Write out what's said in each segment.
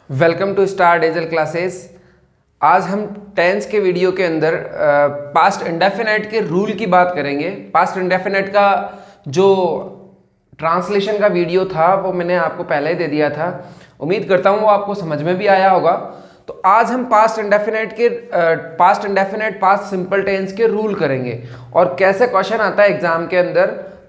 Welcome to star dazzle classes. आज हम tense के वीडियो के अंदर पास्ट इंडेफिनाइट के रूल की बात करेंगे। पास्ट इंडेफिनाइट का जो ट्रांसलेशन का वीडियो था वो मैंने आपको पहले ही दे दिया था। उम्मीद करता हूँ वो आपको समझ में भी आया होगा। तो आज हम past indefinite past simple tense के रूल करेंगे और कैसे क्वेश्चन आता है एग्जाम के अंदर,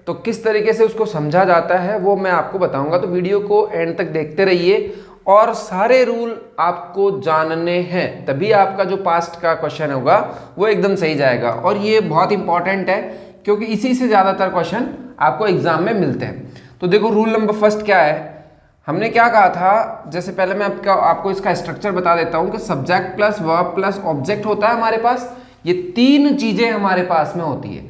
तो किस तरीके से उसको समझा जाता है वो मैं आपको बताऊंगा। तो वीडियो को एंड तक देखते रहिए और सारे रूल आपको जानने हैं, तभी आपका जो पास्ट का क्वेश्चन होगा वो एकदम सही जाएगा। और ये बहुत इंपॉर्टेंट है क्योंकि इसी से ज़्यादातर क्वेश्चन आपको एग्जाम में मिलते हैं। तो देखो रूल नंबर फर्स्ट क्या है। हमने क्या कहा था, जैसे पहले मैं आपको इसका स्ट्रक्चर बता देता हूँ कि subject plus verb plus object होता है हमारे पास। ये तीन चीज़ें हमारे पास में होती है।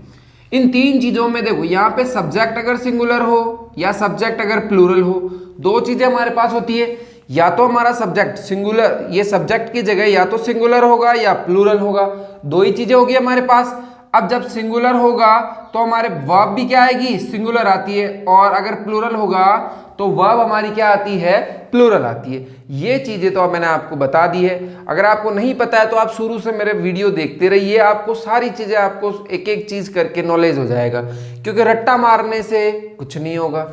इन तीन चीज़ों में देखो, यहाँ पे सब्जेक्ट अगर सिंगुलर हो या सब्जेक्ट अगर प्लूरल हो, दो चीज़ें हमारे पास होती है। या तो हमारा सब्जेक्ट सिंगुलर, ये सब्जेक्ट की जगह या तो सिंगुलर होगा या प्लूरल होगा, दो ही चीजें होगी हमारे पास। अब जब सिंगुलर होगा तो हमारे वर्ब भी क्या आएगी, सिंगुलर आती है, और अगर प्लूरल होगा तो वर्ब हमारी क्या आती है, प्लूरल आती है। ये चीजें तो अब मैंने आपको बता दी है। अगर आपको नहीं पता है तो आप शुरू से मेरे वीडियो देखते रहिए, आपको सारी चीजें, आपको एक एक चीज करके नॉलेज हो जाएगा, क्योंकि रट्टा मारने से कुछ नहीं होगा।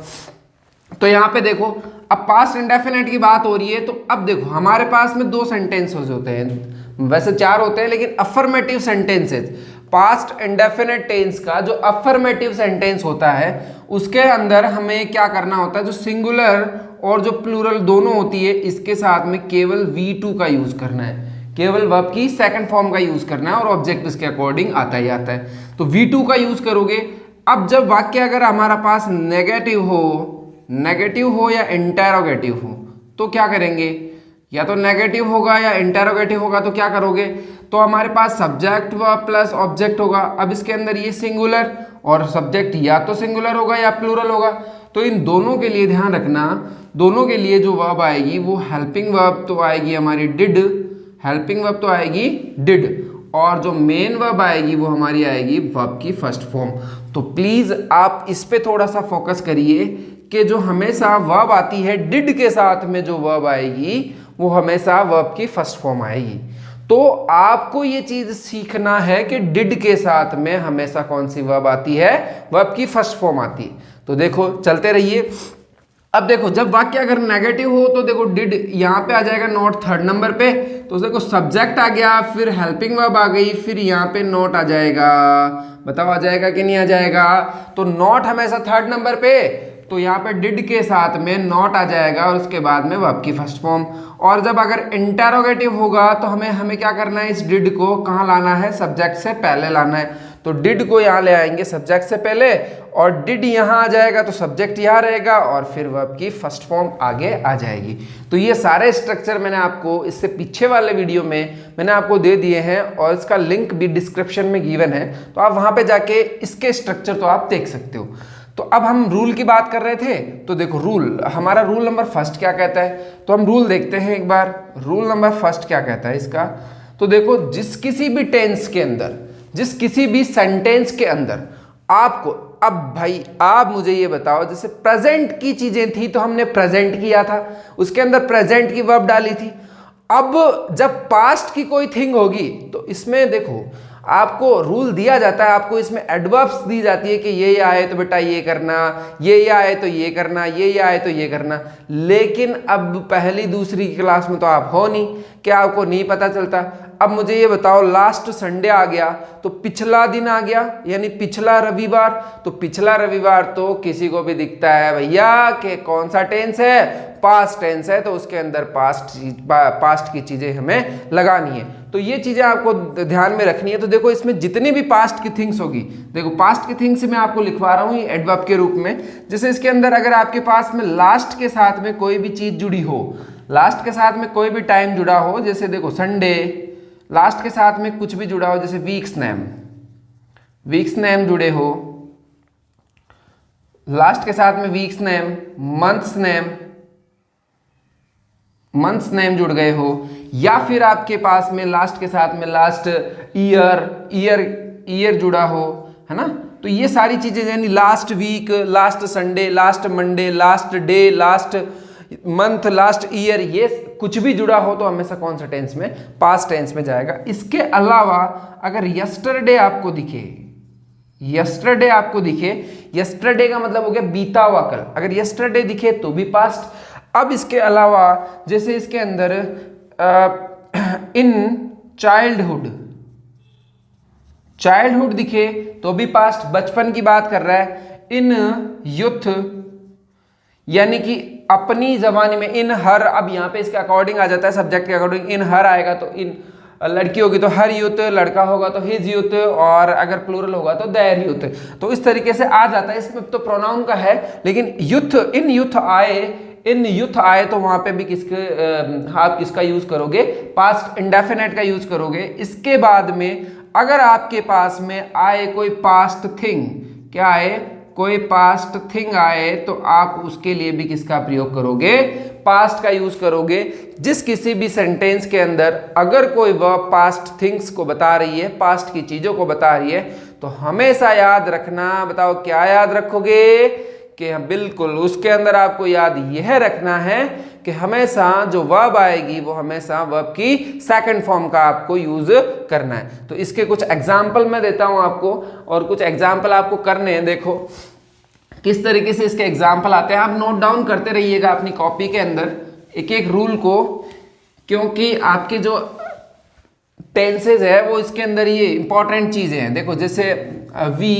तो यहाँ पे देखो, अब पास्ट इंडेफिनिट की बात हो रही है। तो अब देखो हमारे पास में दो सेंटेंसेस होते हैं, वैसे चार होते हैं, लेकिन affirmative sentences. Past indefinite tense का जो अफर्मेटिव सेंटेंस होता है उसके अंदर हमें क्या करना होता है, जो सिंगुलर और जो प्लूरल दोनों होती है, इसके साथ में केवल V2 का यूज करना है, केवल वर्ब की सेकंड फॉर्म का यूज करना है, और ऑब्जेक्ट इसके अकॉर्डिंग आता ही आता है। तो V2 का यूज करोगे। अब जब वाक्य अगर हमारा पास नेगेटिव हो या इंटेरोगेटिव हो तो क्या करेंगे, या तो नेगेटिव होगा या इंटेरोगेटिव होगा, तो क्या करोगे, तो हमारे पास सब्जेक्ट वर्ब प्लस ऑब्जेक्ट होगा। अब इसके अंदर ये सिंगुलर और सब्जेक्ट या तो सिंगुलर होगा या प्लूरल होगा। तो इन दोनों के लिए ध्यान रखना, दोनों के लिए जो वर्ब आएगी वो हेल्पिंग वर्ब तो आएगी हमारी डिड, हेल्पिंग वर्ब तो आएगी डिड, और जो मेन वर्ब आएगी वो हमारी आएगी वर्ब की फर्स्ट फॉर्म। तो प्लीज आप इस पे थोड़ा सा फोकस करिए कि जो हमेशा वर्ब आती है डिड के साथ में, जो वर्ब आएगी वो हमेशा वर्ब की फर्स्ट फॉर्म आएगी। तो आपको ये चीज सीखना है कि डिड के साथ में हमेशा कौन सी वर्ब आती है, वर्ब की फर्स्ट फॉर्म आती है। तो देखो चलते रहिए। अब देखो जब वाक्य अगर नेगेटिव हो तो देखो डिड यहाँ पे आ जाएगा नॉट थर्ड नंबर पे। तो देखो सब्जेक्ट आ गया, फिर हेल्पिंग वर्ब आ गई, फिर यहाँ पे नॉट आ जाएगा। बताओ आ जाएगा कि नहीं आ जाएगा। तो नॉट हमेशा थर्ड नंबर पे, तो यहाँ पे डिड के साथ में नॉट आ जाएगा और उसके बाद में वर्ब की फर्स्ट फॉर्म। और जब अगर इंटेरोगेटिव होगा तो हमें क्या करना है, इस डिड को कहाँ लाना है, सब्जेक्ट से पहले लाना है। तो डिड को यहाँ ले आएंगे सब्जेक्ट से पहले, और डिड यहाँ आ जाएगा तो सब्जेक्ट यहाँ रहेगा, और फिर वर्ब की फर्स्ट फॉर्म आगे आ जाएगी। तो ये सारे स्ट्रक्चर मैंने आपको इससे पीछे वाले वीडियो में मैंने आपको दे दिए हैं, और इसका लिंक भी डिस्क्रिप्शन में गिवन है, तो आप वहाँ पे जाके इसके स्ट्रक्चर तो आप देख सकते हो। तो अब हम रूल की बात कर रहे थे। तो देखो रूल, हमारा रूल नंबर फर्स्ट क्या कहता है, तो हम रूल देखते हैं एक बार। रूल नंबर फर्स्ट क्या कहता है इसका, तो देखो जिस किसी भी टेंस के अंदर, जिस किसी भी सेंटेंस के अंदर आपको, अब भाई आप मुझे ये बताओ, जैसे प्रेजेंट की चीजें थी तो हमने प्रेजेंट किया था, उसके अंदर प्रेजेंट की वर्ब डाली थी। अब जब पास्ट की कोई थिंग होगी तो इसमें देखो आपको रूल दिया जाता है, आपको इसमें एडवर्ब्स दी जाती है कि ये आए तो बेटा ये करना, ये आए तो ये करना, ये आए तो ये करना। लेकिन अब पहली दूसरी क्लास में तो आप हो नहीं, क्या आपको नहीं पता चलता। अब मुझे ये बताओ, लास्ट संडे आ गया तो पिछला दिन आ गया, यानी पिछला रविवार। तो पिछला रविवार तो किसी को भी दिखता है भैया कि कौन सा टेंस है, पास्ट टेंस है, तो उसके अंदर पास्ट की चीजें हमें लगानी है। तो ये चीजें आपको ध्यान में रखनी है। तो देखो इसमें जितनी भी पास्ट की थिंग्स होगी, देखो पास्ट की थिंग्स मैं आपको लिखवा रहा हूँ एडवर्ब के रूप में। जैसे इसके अंदर अगर आपके पास में लास्ट के साथ में कोई भी चीज जुड़ी हो, लास्ट के साथ में कोई भी टाइम जुड़ा हो, जैसे देखो संडे, लास्ट के साथ में कुछ भी जुड़ा हो, जैसे वीक्स नेम जुड़े हो, लास्ट के साथ में वीक्स नेम, मंथ्स नेम जुड़ गए हो, या फिर आपके पास में लास्ट के साथ में लास्ट ईयर जुड़ा हो, है ना। तो ये सारी चीजें, यानी last week, last Sunday, last Monday, last day, last month, last year, ये कुछ भी जुड़ा हो तो हमेशा कौन सा टेंस में, पास्ट टेंस में जाएगा। इसके अलावा अगर यस्टरडे आपको दिखे, यस्टरडे आपको दिखे, यस्टरडे का मतलब हो गया बीता हुआ कल, अगर यस्टरडे दिखे तो भी पास्ट। अब इसके अलावा जैसे इसके अंदर इन चाइल्डहुड, चाइल्डहुड दिखे तो भी पास्ट, बचपन की बात कर रहा है। इन यूथ यानी कि अपनी जमाने में, इन हर, अब यहां पे इसके अकॉर्डिंग आ जाता है, सब्जेक्ट के अकॉर्डिंग। इन हर आएगा तो इन, लड़की होगी तो हर यूथ, लड़का होगा तो हिज यूथ, और अगर प्लूरल होगा तो देयर यूथ। तो इस तरीके से आ जाता है। इसमें तो प्रोनाउन का है, लेकिन यूथ, इन यूथ आए, इन यूथ आए तो वहां पे भी किसके आप किसका यूज करोगे, पास्ट इंडेफिनेट का यूज करोगे। इसके बाद में अगर आपके पास में आए कोई पास्ट थिंग, क्या आए, कोई पास्ट थिंग आए, तो आप उसके लिए भी किसका प्रयोग करोगे, पास्ट का यूज करोगे। जिस किसी भी सेंटेंस के अंदर अगर कोई वर्ब पास्ट थिंग्स को बता रही है, पास्ट की चीजों को बता रही है, तो हमेशा याद रखना, बताओ क्या याद रखोगे, कि बिल्कुल उसके अंदर आपको याद यह रखना है कि हमेशा जो वर्ब आएगी वो हमेशा वर्ब की सेकंड फॉर्म का आपको यूज करना है। तो इसके कुछ एग्जाम्पल मैं देता हूं आपको, और कुछ एग्जाम्पल आपको करने हैं। देखो किस तरीके से इसके एग्जाम्पल आते हैं, आप नोट डाउन करते रहिएगा अपनी कॉपी के अंदर एक एक रूल को, क्योंकि आपके जो टेंसेज है वो इसके अंदर ये इंपॉर्टेंट चीजें हैं। देखो जैसे we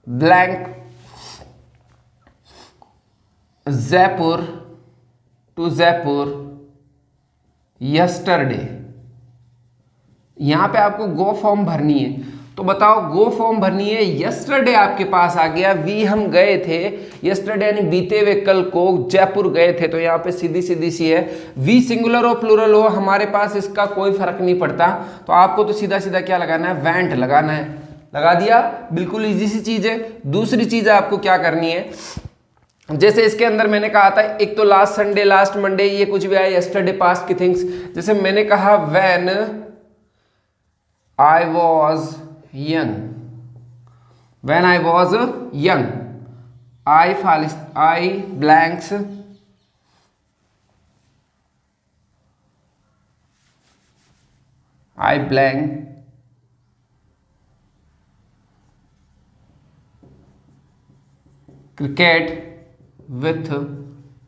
blank Jaipur to Jaipur yesterday, यहां पे आपको गो फॉर्म भरनी है। तो बताओ गो फॉर्म भरनी है, यस्टरडे आपके पास आ गया, वी हम गए थे, यस्टरडे यानी बीते हुए कल को जयपुर गए थे, तो यहाँ पे सीधी सीधी सी है। वी सिंगुलर हो प्लूरल हो हमारे पास इसका कोई फर्क नहीं पड़ता, तो आपको तो सीधा सीधा क्या लगाना है, वेंट लगाना है, लगा दिया, बिल्कुल इजी सी चीज है। दूसरी चीज आपको क्या करनी है, जैसे इसके अंदर मैंने कहा था, एक तो लास्ट संडे, लास्ट मंडे, ये कुछ भी आया, यस्टरडे पास्ट की थिंग्स। जैसे मैंने कहा when I was young, when I was young, I blanks I blank cricket with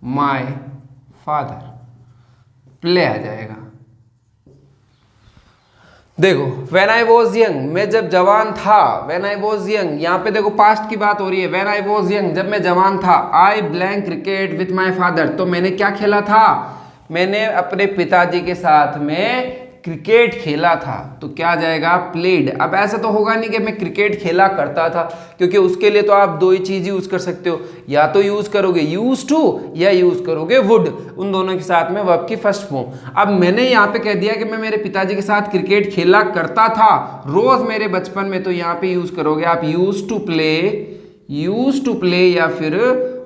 my father, play आ जाएगा। देखो व्हेन आई वॉज यंग, मैं जब जवान था, व्हेन आई वॉज यंग, यहाँ पे देखो पास्ट की बात हो रही है। व्हेन आई वॉज यंग, जब मैं जवान था, आई blank cricket with my father, तो मैंने क्या खेला था, मैंने अपने पिताजी के साथ में क्रिकेट खेला था, तो क्या आ जाएगा, प्लेड। अब ऐसा तो होगा नहीं कि मैं क्रिकेट खेला करता था, क्योंकि उसके लिए तो आप दो ही चीज यूज कर सकते हो, या तो यूज करोगे यूज टू या यूज करोगे वुड, उन दोनों के साथ में वर्ब की फर्स्ट फॉर्म। अब मैंने यहाँ पे कह दिया कि मैं मेरे पिताजी के साथ क्रिकेट खेला करता था रोज मेरे बचपन में, तो यहाँ पे यूज करोगे आप यूज टू प्ले या फिर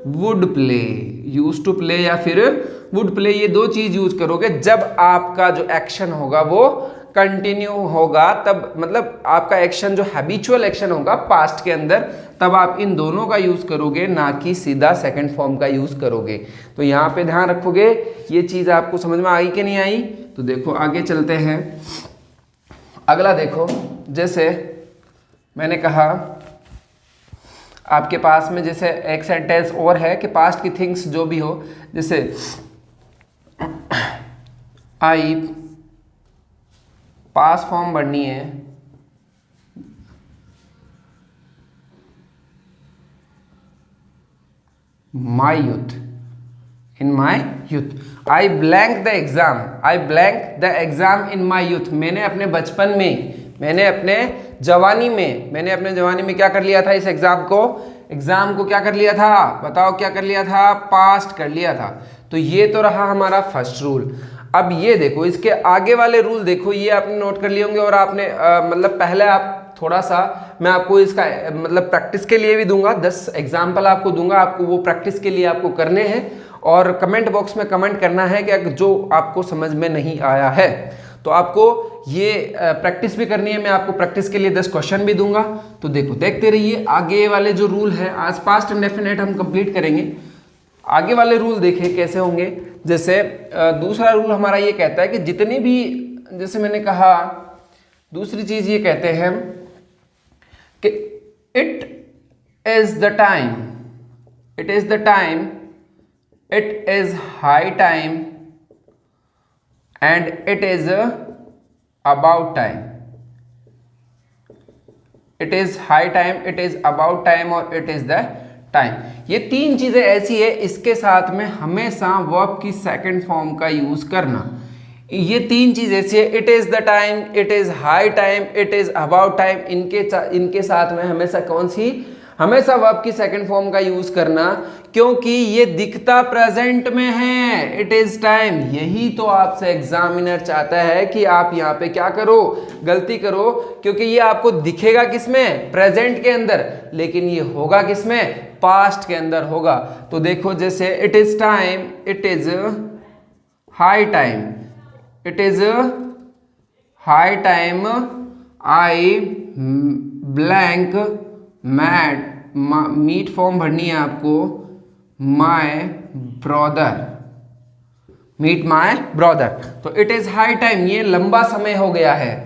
would play, use to play या फिर वुड प्ले, ये दो चीज यूज करोगे जब आपका जो एक्शन होगा वो कंटिन्यू होगा, तब मतलब आपका एक्शन जो हैबिचुअल एक्शन होगा पास्ट के अंदर, तब आप इन दोनों का यूज करोगे, ना कि सीधा सेकंड फॉर्म का यूज करोगे। तो यहाँ पे ध्यान रखोगे, ये चीज आपको समझ में आई कि नहीं आई। तो देखो आगे चलते हैं, अगला देखो, जैसे मैंने कहा आपके पास में जैसे एक सेंटेंस और है कि पास्ट की थिंग्स जो भी हो, जैसे आई, पास फॉर्म बढ़नी है, माई youth, in my youth. I blank the exam, I blank the exam in my youth, मैंने अपने बचपन में, मैंने अपने जवानी में क्या कर लिया था, इस एग्जाम को क्या कर लिया था, बताओ क्या कर लिया था, पास्ट कर लिया था। तो ये तो रहा हमारा फर्स्ट रूल। अब ये देखो, इसके आगे वाले रूल देखो, ये आपने नोट कर लिए होंगे, और आपने मतलब पहले आप थोड़ा सा, मैं आपको इसका मतलब प्रैक्टिस के लिए भी दूंगा, 10 एग्जाम्पल आपको दूंगा, आपको वो प्रैक्टिस के लिए आपको करने हैं, और कमेंट बॉक्स में कमेंट करना है कि जो आपको समझ में नहीं आया है, तो आपको ये प्रैक्टिस भी करनी है। मैं आपको प्रैक्टिस के लिए 10 क्वेश्चन भी दूंगा। तो देखो देखते रहिए, आगे वाले जो रूल है, आज पास्ट इंडेफिनेट हम कंप्लीट करेंगे। आगे वाले रूल देखें कैसे होंगे। जैसे दूसरा रूल हमारा ये कहता है कि जितनी भी, जैसे मैंने कहा दूसरी चीज ये कहते हैं कि it is the time, it is the time, it is high time and it is about time. It is high time, it is about time और इट इज द टाइम। ये तीन चीजें ऐसी है, इसके साथ में हमेशा वर्ब की सेकंड फॉर्म का यूज करना। ये तीन चीज ऐसी है, it is the time, it is high time, it is about time, इनके साथ में हमेशा कौन सी, हमेशा वर्ब की सेकंड फॉर्म का यूज करना, क्योंकि ये दिखता प्रेजेंट में है, इट इज टाइम। यही तो आपसे एग्जामिनर चाहता है कि आप यहाँ पे क्या करो, गलती करो, क्योंकि ये आपको दिखेगा किसमें, प्रेजेंट के अंदर, लेकिन ये होगा किसमें, पास्ट के अंदर होगा। तो देखो जैसे it is time, it is high time, it is high time I blank met, meet form भरनी है आपको, my brother, meet my brother. तो इट इज हाई टाइम, ये लंबा समय हो गया है,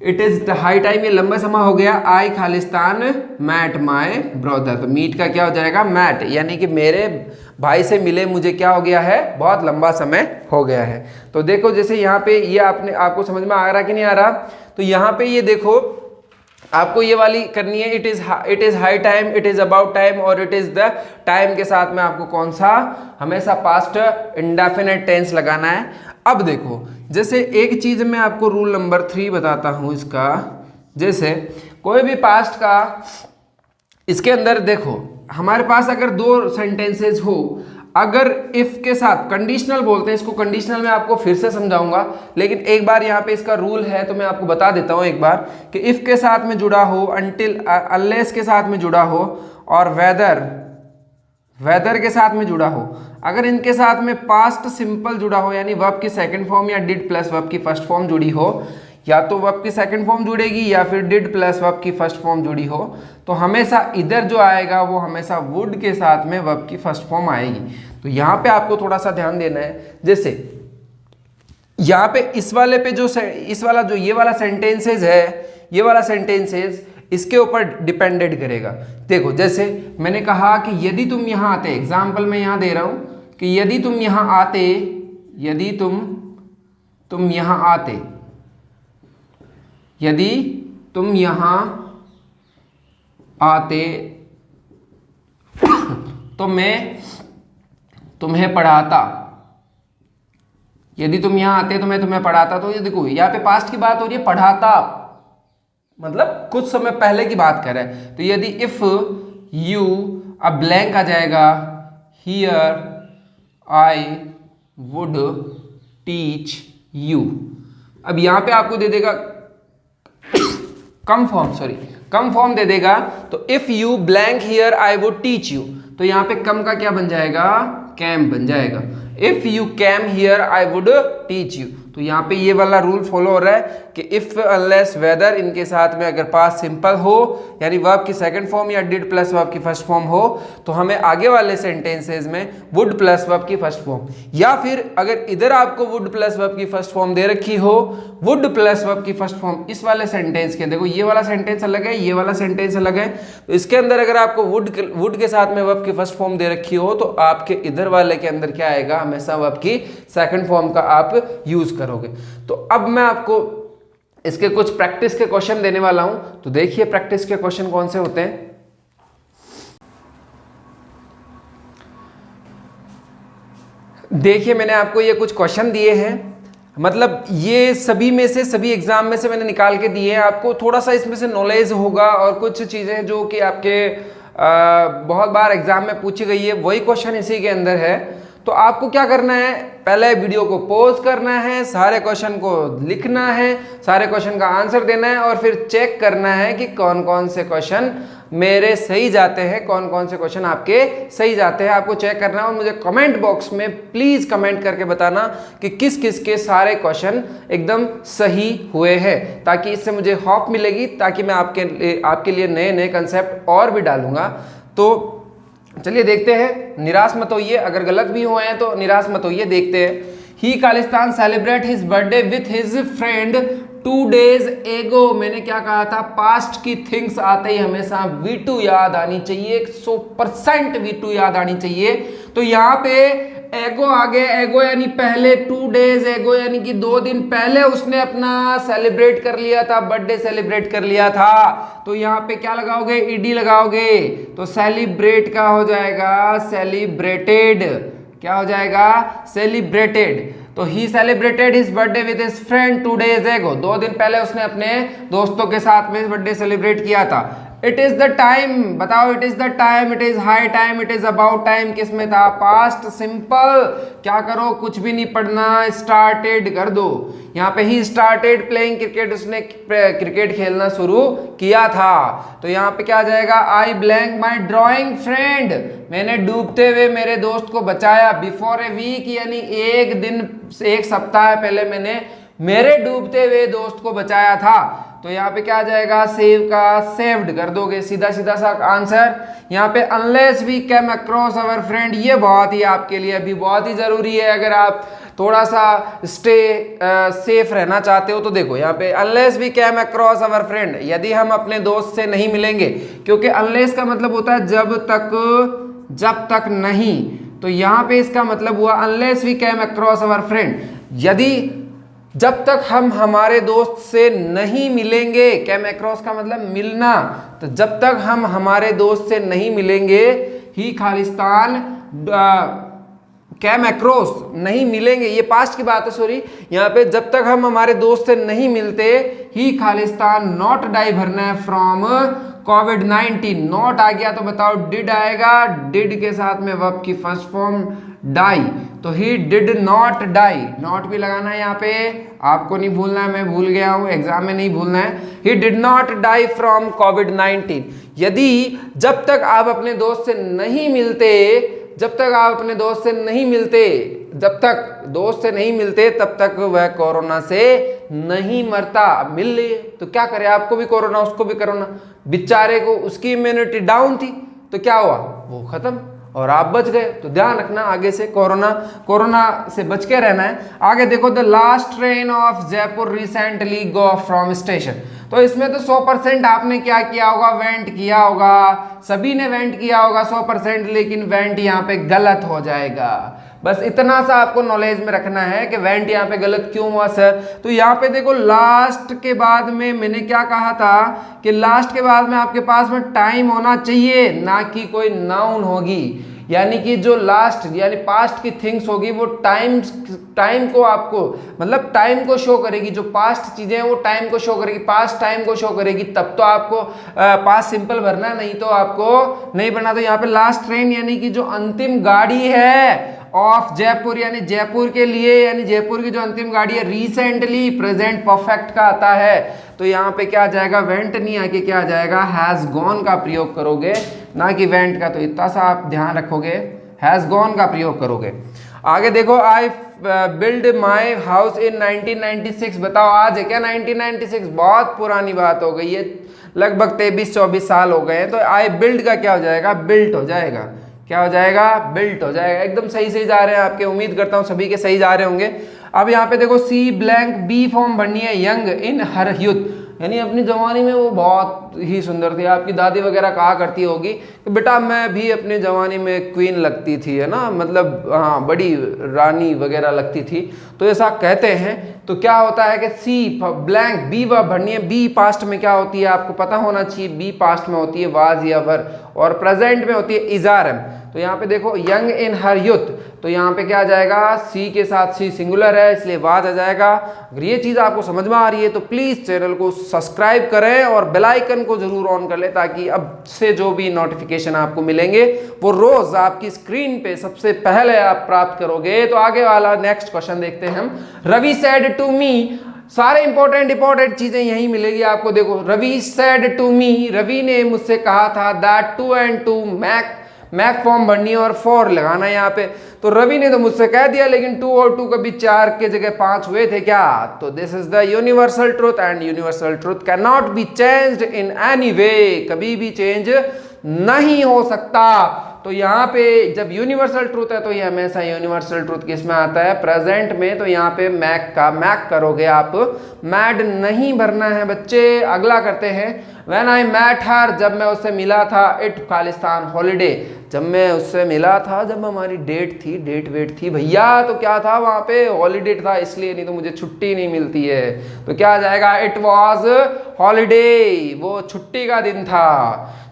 इट इज हाई टाइम, ये लंबा समय हो गया, आई खालिस्तान मैट माय ब्रदर। तो मीट का क्या हो जाएगा, मैट, यानी कि मेरे भाई से मिले मुझे क्या हो गया है, बहुत लंबा समय हो गया है। तो देखो जैसे यहाँ पे ये आपको समझ में आ रहा कि नहीं आ रहा। तो यहाँ पे ये देखो आपको ये वाली करनी है, it is high time, it is about time और इट इज द टाइम के साथ में आपको कौन सा, हमेशा पास्ट इंडेफिनिट टेंस लगाना है। अब देखो जैसे एक चीज मैं आपको रूल नंबर 3 बताता हूं इसका। जैसे कोई भी पास्ट का, इसके अंदर देखो हमारे पास अगर दो सेंटेंसेस हो, अगर इफ के साथ, कंडीशनल बोलते हैं इसको, कंडीशनल में आपको फिर से समझाऊंगा, लेकिन एक बार यहाँ पे इसका रूल है तो मैं आपको बता देता हूँ एक बार, कि इफ के साथ में जुड़ा हो, अनटिल, अनलेस के साथ में जुड़ा हो और वेदर के साथ में जुड़ा हो, अगर इनके साथ में पास्ट सिंपल जुड़ा हो, यानी वर्ब की सेकंड फॉर्म या डिड प्लस वर्ब की फर्स्ट फॉर्म जुड़ी हो, या तो वर्ब की सेकंड फॉर्म जुड़ेगी या फिर डिड प्लस वर्ब की फर्स्ट फॉर्म जुड़ी हो, तो हमेशा इधर जो आएगा वो हमेशा वुड के साथ में वर्ब की फर्स्ट फॉर्म आएगी। तो यहाँ पे आपको थोड़ा सा ध्यान देना है। जैसे यहाँ पे इस वाले पे जो ये वाला सेंटेंसेज है, ये वाला सेंटेंसेज इसके ऊपर डिपेंडेड करेगा। देखो जैसे मैंने कहा कि यदि तुम यहाँ आते, एग्जाम्पल मैं यहाँ दे रहा हूँ कि यदि तुम यहाँ आते, यदि तुम यहाँ आते, यदि तुम यहाँ आते तो मैं तुम्हें पढ़ाता, यदि तुम यहाँ आते तो मैं तुम्हें पढ़ाता। तो ये देखो यहाँ पे पास्ट की बात हो रही है, पढ़ाता मतलब कुछ समय पहले की बात कर रहा है। तो यदि इफ यू, अब ब्लैंक आ जाएगा, here I would teach you. अब यहाँ पे आपको दे देगा कम फॉर्म दे देगा। तो if you blank here I would teach you, तो यहाँ पे कम का क्या बन जाएगा, कैम बन जाएगा। If you came here I would teach you. तो यहाँ पे ये वाला रूल फॉलो हो रहा है कि इफ अनलेस वेदर इनके साथ में अगर पास्ट सिंपल हो, यानी वर्ब की सेकंड फॉर्म या डिड प्लस वर्ब की फर्स्ट फॉर्म हो, तो हमें आगे वाले सेंटेंसेज में वुड प्लस वर्ब की फर्स्ट फॉर्म, या फिर अगर इधर आपको वुड प्लस वर्ब की फर्स्ट फॉर्म दे रखी हो, वुड प्लस वर्ब की फर्स्ट फॉर्म इस वाले सेंटेंस के, देखो ये वाला सेंटेंस अलग है, ये वाला सेंटेंस अलग है, तो इसके अंदर अगर आपको वुड के साथ में वर्ब की फर्स्ट फॉर्म दे रखी हो, तो आपके इधर वाले के अंदर क्या आएगा, हमेशा वर्ब की सेकंड फॉर्म का आप यूज करोगे। तो अब मैं आपको इसके कुछ प्रैक्टिस के क्वेश्चन देने वाला हूं, तो देखिए प्रैक्टिस के क्वेश्चन कौन से होते हैं। देखिए मैंने आपको ये कुछ क्वेश्चन दिए हैं, मतलब ये सभी में से, सभी एग्जाम में से मैंने निकाल के दिए हैं, आपको थोड़ा सा इसमें से नॉलेज होगा, और कुछ चीजें जो कि आपके बहुत बार एग्जाम में पूछी गई है वही क्वेश्चन इसी के अंदर है। तो आपको क्या करना है, पहले वीडियो को पॉज करना है, सारे क्वेश्चन को लिखना है, सारे क्वेश्चन का आंसर देना है, और फिर चेक करना है कि कौन कौन से क्वेश्चन मेरे सही जाते हैं, कौन कौन से क्वेश्चन आपके सही जाते हैं, आपको चेक करना है। और मुझे कमेंट बॉक्स में प्लीज कमेंट करके बताना कि किस किस के सारे क्वेश्चन एकदम सही हुए हैं, ताकि इससे मुझे होप मिलेगी, ताकि मैं आपके लिए नए नए कंसेप्ट और भी डालूंगा। तो चलिए देखते हैं, निराश मत होइए, अगर गलत भी हुए हैं तो निराश मत होइए, देखते हैं। He Khalistan celebrate his birthday with his friend 2 days एगो। मैंने क्या कहा था, पास्ट की थिंग्स आते ही हमेशा V2 याद आनी चाहिए, 100% V2 याद आनी चाहिए। तो यहाँ पे एगो आगे, एगो यानी पहले, 2 days एगो यानी कि 2 दिन पहले उसने अपना सेलिब्रेट कर लिया था, बर्थडे सेलिब्रेट कर लिया था। तो यहाँ पे क्या लगाओगे, ईडी लगाओगे, तो सेलिब्रेट का हो जाएगा सेलिब्रेटेड, क्या हो जाएगा, सेलिब्रेटेड। तो he celebrated his birthday with his friend 2 days एगो, 2 दिन पहले उसने अपने दोस्तों के साथ में बर्थडे सेलिब्रेट किया था। इट इज द टाइम, बताओ, it is the time, it is high time, it is about time, किस में था, पास्ट सिंपल। क्या करो, कुछ भी नहीं पढ़ना, स्टार्टेड कर दो। यहाँ पे ही स्टार्टेड प्लेइंग क्रिकेट, उसने क्रिकेट खेलना शुरू किया था। तो यहाँ पे क्या आ जाएगा, आई ब्लैंक माई ड्रॉइंग फ्रेंड, मैंने डूबते हुए मेरे दोस्त को बचाया। बिफोर ए वीक यानी एक दिन, एक सप्ताह पहले मैंने मेरे डूबते हुए दोस्त को बचाया था। तो यहाँ पे क्या आ जाएगा, सेव का सेव्ड कर दोगे, सीधा सीधा सा आंसर। यहाँ पे unless we came across our friend, ये बहुत ही आपके लिए अभी बहुत ही जरूरी है अगर आप थोड़ा सा स्टे सेफ रहना चाहते हो। तो देखो यहाँ पे unless we came across our friend, यदि हम अपने दोस्त से नहीं मिलेंगे, क्योंकि अनलेस का मतलब होता है जब तक नहीं। तो यहाँ पे इसका मतलब हुआ unless we came across our friend, यदि जब तक हम हमारे दोस्त से नहीं मिलेंगे, कैम अक्रॉस का मतलब मिलना, तो जब तक हम हमारे दोस्त से नहीं मिलेंगे, ही खालिस्तान कैम अक्रॉस नहीं मिलेंगे, ये पास्ट की बात है, सॉरी। यहाँ पे जब तक हम हमारे दोस्त से नहीं मिलते, ही खालिस्तान नॉट डाई भरना है फ्रॉम कोविड-19। नॉट आ गया तो बताओ डिड आएगा, डिड के साथ में वर्ब की फर्स्ट फॉर्म डाई, तो he did not die, not भी लगाना है यहाँ पे, आपको नहीं भूलना है, मैं भूल गया हूँ, एग्जाम में नहीं भूलना है। He did not die from कोविड-19, यदि जब तक आप अपने दोस्त से नहीं मिलते, जब तक आप अपने दोस्त से नहीं मिलते, जब तक दोस्त से नहीं मिलते तब तक वह कोरोना से नहीं मरता। मिल लिए तो क्या करे, आपको भी कोरोना उसको भी कोरोना, बेचारे को उसकी इम्यूनिटी डाउन थी तो क्या हुआ, वो खत्म और आप बच गए। तो ध्यान रखना आगे से कोरोना से बच के रहना है। आगे देखो, the last train of Jaipur recently go from station, तो इसमें तो 100% आपने क्या किया होगा, वेंट किया होगा, सभी ने वेंट किया होगा 100%, लेकिन वेंट यहाँ पे गलत हो जाएगा। बस इतना सा आपको नॉलेज में रखना है कि वेंट यहाँ पे गलत क्यों हुआ सर। तो यहाँ पे देखो, लास्ट के बाद में मैंने क्या कहा था कि लास्ट के बाद में आपके पास में टाइम होना चाहिए, ना कि कोई नाउन होगी। यानी कि जो लास्ट यानी पास्ट की थिंग्स होगी वो टाइम को आपको मतलब टाइम को शो करेगी, जो पास्ट चीजें हैं वो टाइम को शो करेगी, पास्ट टाइम को शो करेगी, तब तो आपको पास्ट सिंपल भरना, नहीं तो आपको नहीं भरना। तो यहाँ पे लास्ट ट्रेन यानी कि जो अंतिम गाड़ी है ऑफ जयपुर, यानी जयपुर के लिए, यानी जयपुर की जो अंतिम गाड़ी है, रिसेंटली प्रेजेंट परफेक्ट का आता है। तो यहाँ पे क्या आ जाएगा, वेंट नहीं आके क्या आ जाएगा, हैज गॉन का प्रयोग करोगे, ना कि वेंट का। तो इतना सा आप ध्यान रखोगे, हैज गॉन का प्रयोग करोगे। आगे देखो, I build my house in 1996, बताओ आज है क्या 1996, बहुत पुरानी बात हो गई है, लगभग 23-24 साल हो गए हैं। तो आई बिल्ड का क्या हो जाएगा, बिल्ट हो जाएगा, क्या हो जाएगा, बिल्ट हो जाएगा। एकदम सही सही जा रहे हैं आपके, उम्मीद करता हूँ सभी के सही जा रहे होंगे। अब यहाँ पे देखो, सी ब्लैंक बी फॉर्म भरनी है, यंग इन हर यूथ, यानी अपनी जवानी में वो बहुत ही सुंदर थी। आपकी दादी वगैरह कहा करती होगी कि बेटा मैं भी अपनी जवानी में क्वीन लगती थी, है ना, मतलब हाँ बड़ी रानी वगैरह लगती थी, तो ऐसा कहते हैं। तो क्या होता है कि सी ब्लैंक बी वर्ब भरनी है, बी पास्ट में क्या होती है आपको पता होना चाहिए, बी पास्ट में होती है वाज या वर, और प्रेजेंट में होती है इजारम। तो यहाँ पे देखो, यंग इन हर यूथ, तो यहाँ पे क्या आ जाएगा, सी के साथ सी सिंगुलर है इसलिए वाज आ जाएगा। अगर ये चीज़ आपको समझ में आ रही है तो प्लीज़ चैनल को सब्सक्राइब करें और बेल आइकन को जरूर ऑन कर ले, ताकि अब से जो भी नोटिफिकेशन आपको मिलेंगे वो रोज आपकी स्क्रीन पे सबसे पहले आप प्राप्त करोगे। तो आगे वाला नेक्स्ट क्वेश्चन देखते हैं हम। रवि सेड टू मी, सारे इंपॉर्टेंट चीजें यही मिलेगी आपको। देखो, Ravi said to me, Ravi ने मुझसे कहा था दैट 2 and 2 मैक फॉर्म भरनी है और 4 लगाना है यहाँ पे। तो रवि ने तो मुझसे कह दिया, लेकिन 2 और 2 कभी 4 के जगह 5 हुए थे क्या? तो this is the universal truth, and universal truth can not be changed in any way, कभी भी चेंज नहीं हो सकता। तो यहाँ पे जब यूनिवर्सल ट्रूथ है तो ये हमेशा यूनिवर्सल ट्रूथ किस में आता है, प्रेजेंट में। तो यहाँ पे मैक करोगे आप, मैड नहीं भरना है बच्चे। अगला करते हैं, व्हेन आई मैट हर, जब मैं उससे मिला था, इट खालिस्तान हॉलीडे, जब मैं उससे मिला था, जब हमारी डेट वेट थी भैया, तो क्या था वहाँ पे, हॉलीडे था, इसलिए, नहीं तो मुझे छुट्टी नहीं मिलती है। तो क्या आ जाएगा, इट वॉज हॉलीडे, वो छुट्टी का दिन था।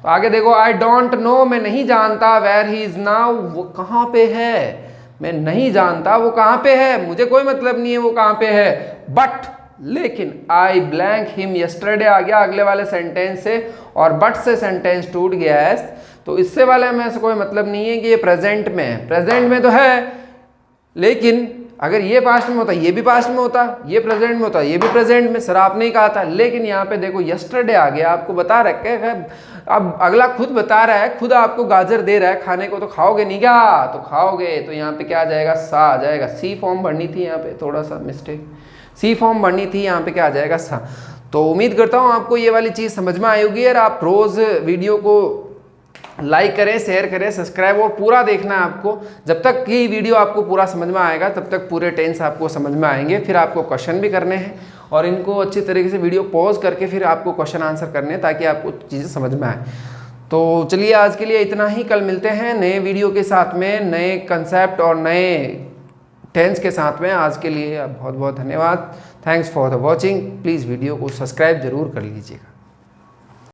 तो आगे देखो, आई डोंट नो, मैं नहीं जानता, वेयर ही इज नाउ, वो कहाँ पे है, मैं नहीं जानता वो कहाँ पे है, मुझे कोई मतलब नहीं है वो कहाँ पे है, बट लेकिन आई ब्लैंक हिम यस्टरडे आ गया अगले वाले सेंटेंस से, और बट से सेंटेंस टूट गया है। तो इससे वाले में से कोई मतलब नहीं है कि ये प्रेजेंट में है, प्रेजेंट में तो है, लेकिन अगर ये पास्ट में होता, ये भी पास्ट में होता, ये प्रेजेंट में होता, ये भी प्रेजेंट में, सर आपने ही कहा था। लेकिन यहाँ पे देखो यस्टरडे आ गया, आपको बता रखा है, अब अगला खुद बता रहा है, खुद आपको गाजर दे रहा है खाने को, तो खाओगे नहीं क्या, तो खाओगे। तो यहाँ पे क्या आ जाएगा, सा आ जाएगा। सी फॉर्म भरनी थी यहाँ पे, थोड़ा सा मिस्टेक, सी फॉर्म भरनी थी, यहाँ पे क्या आ जाएगा, सा। तो उम्मीद करता हूँ आपको ये वाली चीज़ समझ में आई होगी। और आप रोज़ वीडियो को लाइक करें, शेयर करें, सब्सक्राइब, और पूरा देखना है आपको। जब तक कि वीडियो आपको पूरा समझ में आएगा तब तक पूरे टेंस आपको समझ में आएंगे। फिर आपको क्वेश्चन भी करने हैं, और इनको अच्छी तरीके से वीडियो पॉज करके फिर आपको क्वेश्चन आंसर करने हैं, ताकि आपको चीज़ें समझ में आए। तो चलिए आज के लिए इतना ही, कल मिलते हैं नए वीडियो के साथ में, नए कंसेप्ट और नए टेंस के साथ में। आज के लिए बहुत बहुत धन्यवाद, thanks for the watching. Please video को सब्सक्राइब जरूर कर लीजिएगा।